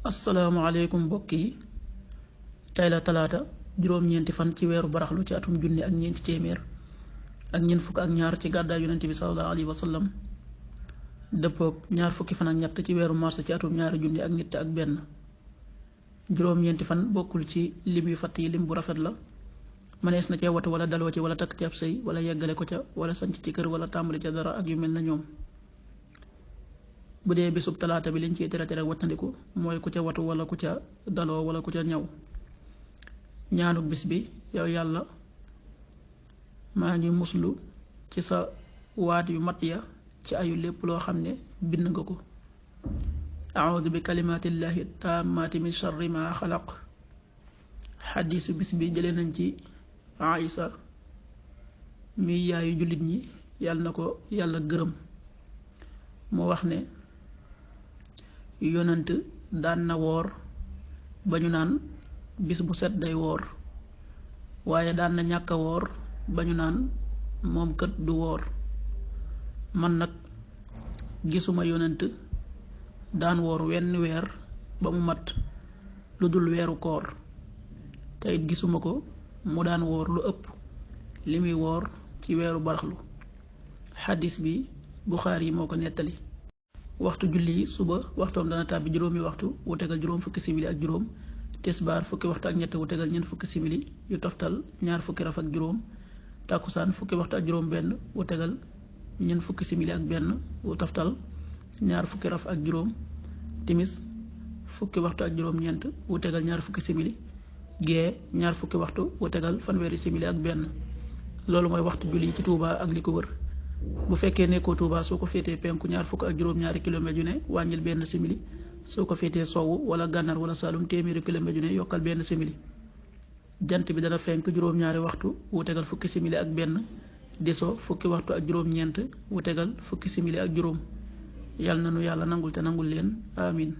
asalaamaaleykum mbokk yi tey la talaata juróom-ñeenti fan ci weeru baraxlu ci atum junni ak ñeenti téeméer ak ñeent fukk ak ñaar ci gàddaay yonent bi sallallahu alayhi wa sallam dëppoog ñaar fukki fan ak ñett ci weeru mars ci atum ñaari junni ak nit ak benn. juróom-ñeenti fan bokkul ci lim yu fatt yi lim bu rafet la mënees na cee watu wala daloo ci wala takk ci ab sëy wala yeggale ko ca wala sanc ci kër wala tàmbali ca dara ak yu mel na ñoom. bu dee bisub talaata bi liñ ciy tere wattandiku mooy ku ca watu wala ku ca daloo wala ku ca ñaw. ñaanuk bis bi yow yàlla maa ngi muslu ci sa waat yu mat ya ci ayu lépp loo xam ne bind nga ko. a'uudu bi kalimaatillahi taammaati min sharri ma xalaq. xadiisu bis bi jëlee nañ ci Aïsa mi yaayu jullit ñi yàlla na ko yàlla gërëm mu wax ne yonent daan na woor ba ñu naan bis bu set day woor waaye daan na ñàkk a woor ba ñu naan moom kët du woor. man nag gisuma yonent daan woor wenn weer ba mu mat lu dul weeru koor te it gisuma ko mu daan woor lu ëpp li muy woor ci weeru baraxlu. xadis bi Buxaari yi moo ko nettali. waxtu julli yi suba waxtoom dana tàbbi juróomi waxtu wu tegal juróom fukki simili ak juróom. tisbaar fukki waxtu ak ñett wu tegal ñeent fukki simili yu toftal ñaar fukki raf ak juróom. tàkkusaan fukki waxtu ak juróom benn wu tegal ñeent fukki simili ak benn wu toftal ñaar fukki raf ak juróom. timis fukki waxtu ak juróom ñeent wu tegal ñaar fukki simili. gee ñaar fukki waxtu wu tegal fanweeri simili ak benn. loolu mooy waxtu julli ci Touba ak li ko wër. bu fekkee nekkoo Touba soo ko féetee penku ñaar fukk ak juróom-ñaari kilomètres yu ne wàññil benn simili soo ko féetee sowwu wala gànnaar wala Saalum téeméeri kilomètres yu ne yokkal benn simili. jant bi dana fenk juróom-ñaari waxtu wu tegal fukki simili ak benn di so fukki waxtu ak juróom-ñeent wu tegal fukki simili ak juróom. yàlla na nu yàlla nangul te nangul leen amin